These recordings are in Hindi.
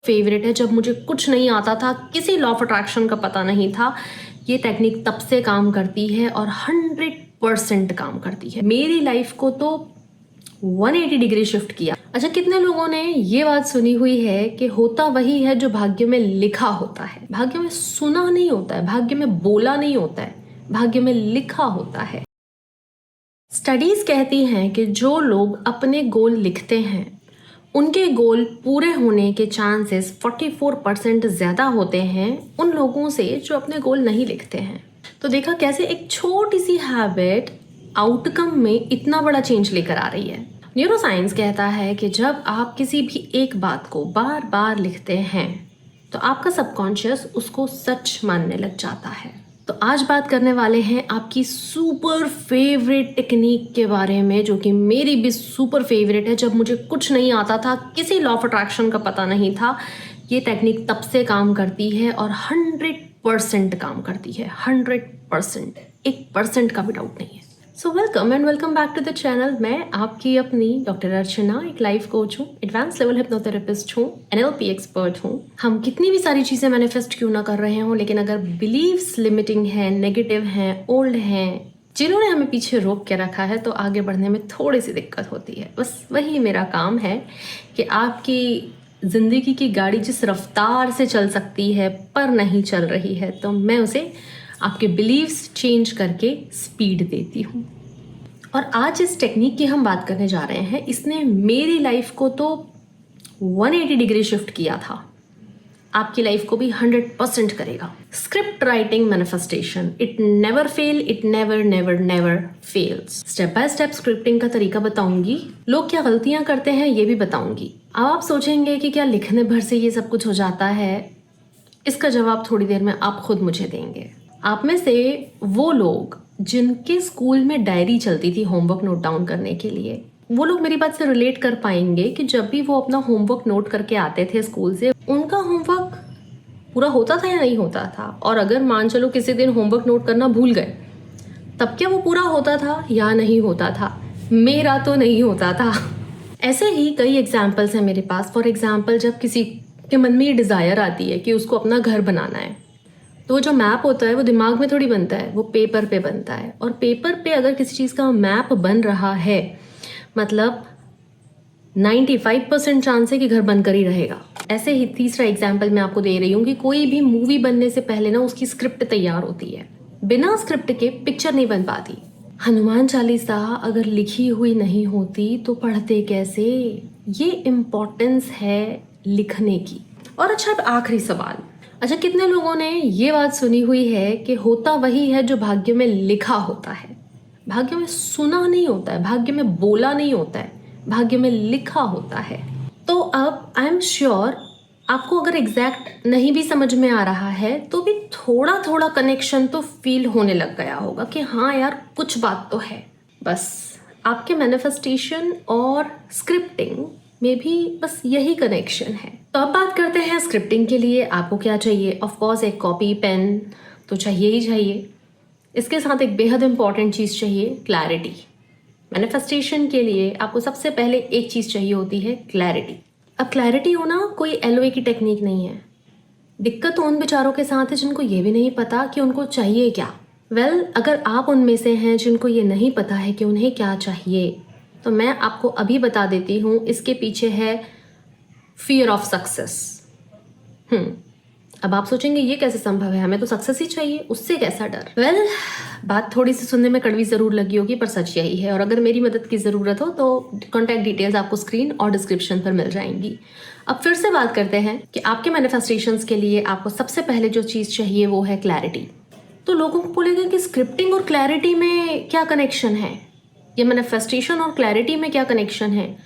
फेवरेट है। जब मुझे कुछ नहीं आता था, किसी लॉ ऑफ अट्रैक्शन का पता नहीं था, ये टेक्निक तब से काम करती है और 100% काम करती है। मेरी लाइफ को तो 180 डिग्री शिफ्ट किया। अच्छा, कितने लोगों ने ये बात सुनी हुई है कि होता वही है जो भाग्य में लिखा होता है। भाग्य में सुना नहीं होता है, भाग्य में बोला नहीं होता है, भाग्य में लिखा होता है। स्टडीज कहती हैं कि जो लोग अपने गोल लिखते हैं उनके गोल पूरे होने के चांसेस 44% ज़्यादा होते हैं उन लोगों से जो अपने गोल नहीं लिखते हैं। तो देखा कैसे एक छोटी सी हैबिट आउटकम में इतना बड़ा चेंज लेकर आ रही है। न्यूरोसाइंस कहता है कि जब आप किसी भी एक बात को बार बार लिखते हैं तो आपका सबकॉन्शियस उसको सच मानने लग जाता है। तो आज बात करने वाले हैं आपकी सुपर फेवरेट टेक्निक के बारे में, जो कि मेरी भी सुपर फेवरेट है। जब मुझे कुछ नहीं आता था, किसी लॉ ऑफ अट्रैक्शन का पता नहीं था, ये टेक्निक तब से काम करती है और 100% काम करती है। 100%, 1% का भी डाउट नहीं है। So welcome and welcome back to the channel. मैं आपकी अपनी डॉक्टर अर्चना, एक लाइफ कोच हूँ, एडवांस लेवल हिप्नोथेरेपिस्ट हूँ, NLP एक्सपर्ट हूँ। हम कितनी भी सारी चीज़ें मैनिफेस्ट क्यों ना कर रहे हों, लेकिन अगर बिलीव्स लिमिटिंग हैं, नेगेटिव हैं, ओल्ड हैं, जिन्होंने हमें पीछे रोक के रखा है, तो आगे बढ़ने में थोड़ी सी दिक्कत होती है। बस वही मेरा काम है कि आपकी ज़िंदगी की गाड़ी जिस रफ्तार से चल सकती है पर नहीं चल रही है, तो मैं उसे आपके बिलीव्स चेंज करके स्पीड देती हूँ। और आज इस टेक्निक की हम बात करने जा रहे हैं। इसने मेरी लाइफ को तो 180 डिग्री शिफ्ट किया था, आपकी लाइफ को भी 100% करेगा। Script writing manifestation, it never fail, it never never never fails. Step by step scripting का तरीका बताऊंगी, लोग क्या गलतियां करते हैं ये भी बताऊंगी। अब आप सोचेंगे कि क्या लिखने भर से ये सब कुछ हो जाता है? इसका जवाब थोड़ी देर में आप खुद मुझे देंगे। आप में से वो लोग जिनके स्कूल में डायरी चलती थी होमवर्क नोट डाउन करने के लिए, वो लोग मेरी बात से रिलेट कर पाएंगे कि जब भी वो अपना होमवर्क नोट करके आते थे स्कूल से, उनका होमवर्क पूरा होता था या नहीं होता था। और अगर मान चलो किसी दिन होमवर्क नोट करना भूल गए, तब क्या वो पूरा होता था या नहीं होता था? मेरा तो नहीं होता था। ऐसे ही कई एग्जाम्पल्स हैं मेरे पास। फॉर एग्जाम्पल, जब किसी के मन में ये डिज़ायर आती है कि उसको अपना घर बनाना है, तो जो मैप होता है वो दिमाग में थोड़ी बनता है, वो पेपर पे बनता है। और पेपर पे अगर किसी चीज़ का मैप बन रहा है, मतलब 95% चांस है कि घर बनकर ही रहेगा। ऐसे ही तीसरा एग्जाम्पल मैं आपको दे रही हूँ कि कोई भी मूवी बनने से पहले ना उसकी स्क्रिप्ट तैयार होती है। बिना स्क्रिप्ट के पिक्चर नहीं बन पाती। हनुमान चालीसा अगर लिखी हुई नहीं होती तो पढ़ते कैसे? ये इम्पोर्टेंस है लिखने की। और अच्छा, अब आखिरी सवाल। अच्छा, कितने लोगों ने ये बात सुनी हुई है कि होता वही है जो भाग्य में लिखा होता है? भाग्य में सुना नहीं होता है, भाग्य में बोला नहीं होता है, भाग्य में लिखा होता है। तो अब आई एम श्योर आपको अगर एग्जैक्ट नहीं भी समझ में आ रहा है तो भी थोड़ा थोड़ा कनेक्शन तो फील होने लग गया होगा कि हाँ यार, कुछ बात तो है। बस आपके मैनिफेस्टेशन और स्क्रिप्टिंग में भी बस यही कनेक्शन है। तो अब बात करते हैं स्क्रिप्टिंग के लिए आपको क्या चाहिए। ऑफ कोर्स एक कॉपी पेन तो चाहिए ही चाहिए। इसके साथ एक बेहद इंपॉर्टेंट चीज़ चाहिए, क्लैरिटी। मैनिफेस्टेशन के लिए आपको सबसे पहले एक चीज़ चाहिए होती है, क्लैरिटी। अब क्लैरिटी होना कोई LOA की टेक्निक नहीं है। दिक्कत तो उन बेचारों के साथ है जिनको ये भी नहीं पता कि उनको चाहिए क्या। अगर आप उनमें से हैं जिनको ये नहीं पता है कि उन्हें क्या चाहिए, तो मैं आपको अभी बता देती हूँ, इसके पीछे है फियर ऑफ सक्सेस। अब आप सोचेंगे ये कैसे संभव है, हमें तो सक्सेस ही चाहिए, उससे कैसा डर? बात थोड़ी सी सुनने में कड़वी ज़रूर लगी होगी, पर सच यही है। और अगर मेरी मदद की ज़रूरत हो तो कॉन्टैक्ट डिटेल्स आपको स्क्रीन और डिस्क्रिप्शन पर मिल जाएंगी। अब फिर से बात करते हैं कि आपके मैनिफेस्टेशंस के लिए आपको सबसे पहले जो चीज़ चाहिए वो है क्लैरिटी। तो लोगों को बोलेगा कि स्क्रिप्टिंग और क्लैरिटी में क्या कनेक्शन है, ये मैनिफेस्टेशन और क्लैरिटी में क्या कनेक्शन है?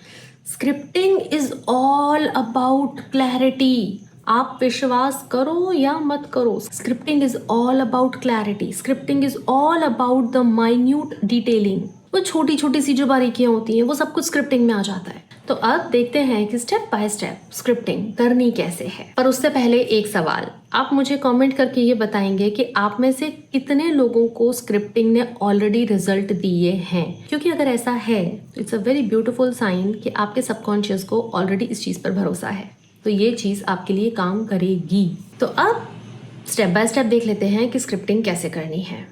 Scripting is all about clarity. आप विश्वास करो या मत करो, scripting is all about clarity. Scripting is all about the minute detailing. वो छोटी छोटी सी जो बारीकियां होती हैं वो सब कुछ स्क्रिप्टिंग में आ जाता है। तो अब देखते हैं कि स्टेप बाय स्टेप स्क्रिप्टिंग करनी कैसे है। पर उससे पहले एक सवाल, आप मुझे कमेंट करके ये बताएंगे कि आप में से कितने लोगों को स्क्रिप्टिंग ने ऑलरेडी रिजल्ट दिए हैं। क्योंकि अगर ऐसा है तो it's a very beautiful sign कि आपके सबकॉन्शियस को ऑलरेडी इस चीज़ पर भरोसा है। तो ये चीज़ आपके लिए काम करेगी। तो अब स्टेप बाय स्टेप देख लेते हैं कि स्क्रिप्टिंग कैसे करनी है।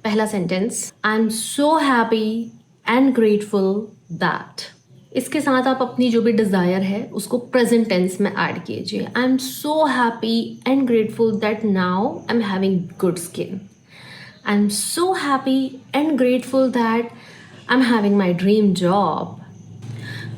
पहला sentence, I am so happy and grateful that. इसके साथ आप अपनी जो भी डिज़ायर है उसको प्रेजेंट टेंस में ऐड कीजिए। I am so happy and grateful that now I am having good skin. I am so happy and grateful that I am having my dream job.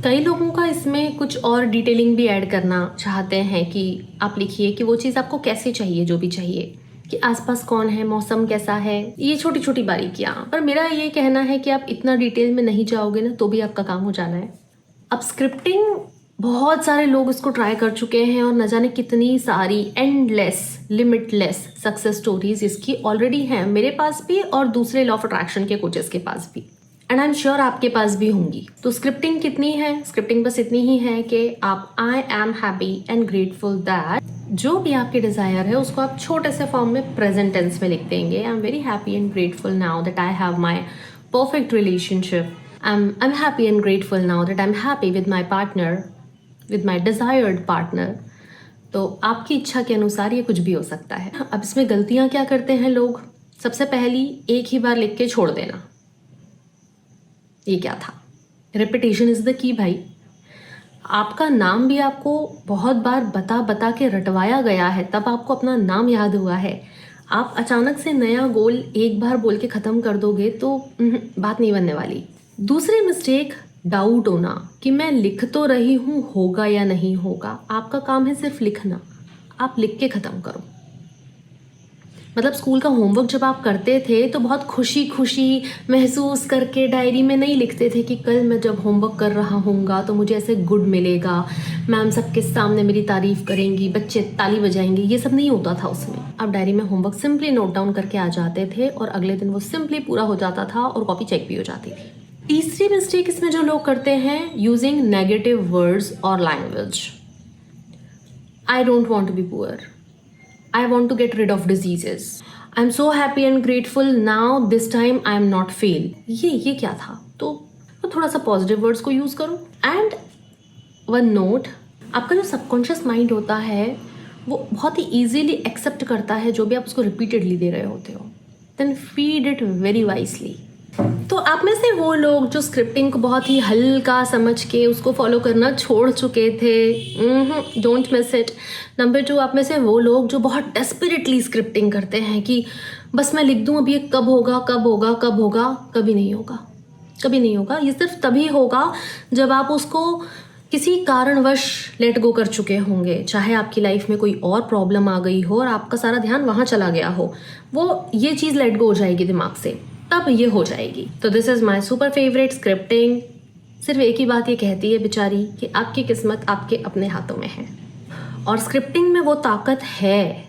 कई लोगों का इसमें कुछ और डिटेलिंग भी ऐड करना चाहते हैं कि आप लिखिए कि वो चीज़ आपको कैसे चाहिए, जो भी चाहिए, कि आसपास कौन है, मौसम कैसा है, ये छोटी छोटी बारीकियाँ। पर मेरा ये कहना है कि आप इतना डिटेल में नहीं जाओगे ना तो भी आपका काम हो जाना है। अब स्क्रिप्टिंग बहुत सारे लोग इसको ट्राई कर चुके हैं और न जाने कितनी सारी एंडलेस लिमिटलेस सक्सेस स्टोरीज इसकी ऑलरेडी हैं, मेरे पास भी और दूसरे लॉ ऑफ अट्रैक्शन के कोचेस के पास भी, एंड आई एम श्योर आपके पास भी होंगी। तो स्क्रिप्टिंग कितनी है? स्क्रिप्टिंग बस इतनी ही है कि आप I am happy and grateful that, जो भी आपके डिज़ायर है उसको आप छोटे से फॉर्म में प्रेजेंट टेंस में लिख देंगे। I am very happy and grateful now that I have my perfect relationship. I'm happy and grateful now that I'm happy with my partner, with my desired partner। तो आपकी इच्छा के अनुसार ये कुछ भी हो सकता है। अब इसमें गलतियाँ क्या करते हैं लोग? सबसे पहली, एक ही बार लिख के छोड़ देना। ये क्या था? रेपिटेशन इज़ द की भाई। आपका नाम भी आपको बहुत बार बता बता के रटवाया गया है, तब आपको अपना नाम याद हुआ है। आप अचानक से नया गोल एक बार बोल के ख़त्म कर दोगे तो बात नहीं बनने वाली। दूसरी मिस्टेक, डाउट होना कि मैं लिख तो रही हूँ, होगा या नहीं होगा। आपका काम है सिर्फ लिखना, आप लिख के ख़त्म करो। मतलब स्कूल का होमवर्क जब आप करते थे तो बहुत खुशी खुशी महसूस करके डायरी में नहीं लिखते थे कि कल मैं जब होमवर्क कर रहा हूँगा तो मुझे ऐसे गुड मिलेगा, मैम सबके सामने मेरी तारीफ करेंगी, बच्चे ताली बजाएंगे। ये सब नहीं होता था उसमें। आप डायरी में होमवर्क सिंपली नोट डाउन करके आ जाते थे और अगले दिन वो सिंपली पूरा हो जाता था और कॉपी चेक भी हो जाती थी। तीसरी मिस्टेक इसमें जो लोग करते हैं, यूजिंग नेगेटिव वर्ड्स और language. I don't want to be poor, I want to get rid of diseases. I'm so happy and grateful now, this time I am not fail. ये क्या था? तो थोड़ा सा पॉजिटिव वर्ड्स को यूज़ करो। एंड वन नोट, आपका जो सबकॉन्शियस माइंड होता है वो बहुत ही ईजीली एक्सेप्ट करता है जो भी आप उसको रिपीटेडली दे रहे होते हो। Then feed it very wisely. तो आप में से वो लोग जो स्क्रिप्टिंग को बहुत ही हल्का समझ के उसको फॉलो करना छोड़ चुके थे, डोंट मिस इट। नंबर 2, आप में से वो लोग जो बहुत डेस्परेटली स्क्रिप्टिंग करते हैं कि बस मैं लिख दूँ, अब ये कब होगा कब होगा कब होगा। कभी नहीं होगा, कभी नहीं होगा। ये सिर्फ तभी होगा जब आप उसको किसी कारणवश लेट गो कर चुके होंगे, चाहे आपकी लाइफ में कोई और प्रॉब्लम आ गई हो और आपका सारा ध्यान वहाँ चला गया हो, वो ये चीज़ लेट गो हो जाएगी दिमाग से, तब ये हो जाएगी। तो this is my super favourite scripting. सिर्फ एक ही बात ये कहती है बेचारी कि आपकी किस्मत आपके अपने हाथों में है, और स्क्रिप्टिंग में वो ताकत है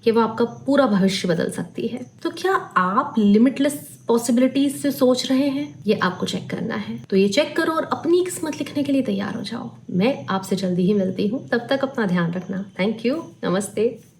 कि वो आपका पूरा भविष्य बदल सकती है। तो क्या आप लिमिटलेस पॉसिबिलिटीज से सोच रहे हैं? ये आपको चेक करना है। तो ये चेक करो और अपनी किस्मत लिखने के लिए तैयार हो जाओ। मैं आपसे जल्दी ही मिलती हूँ, तब तक अपना ध्यान रखना। थैंक यू, नमस्ते।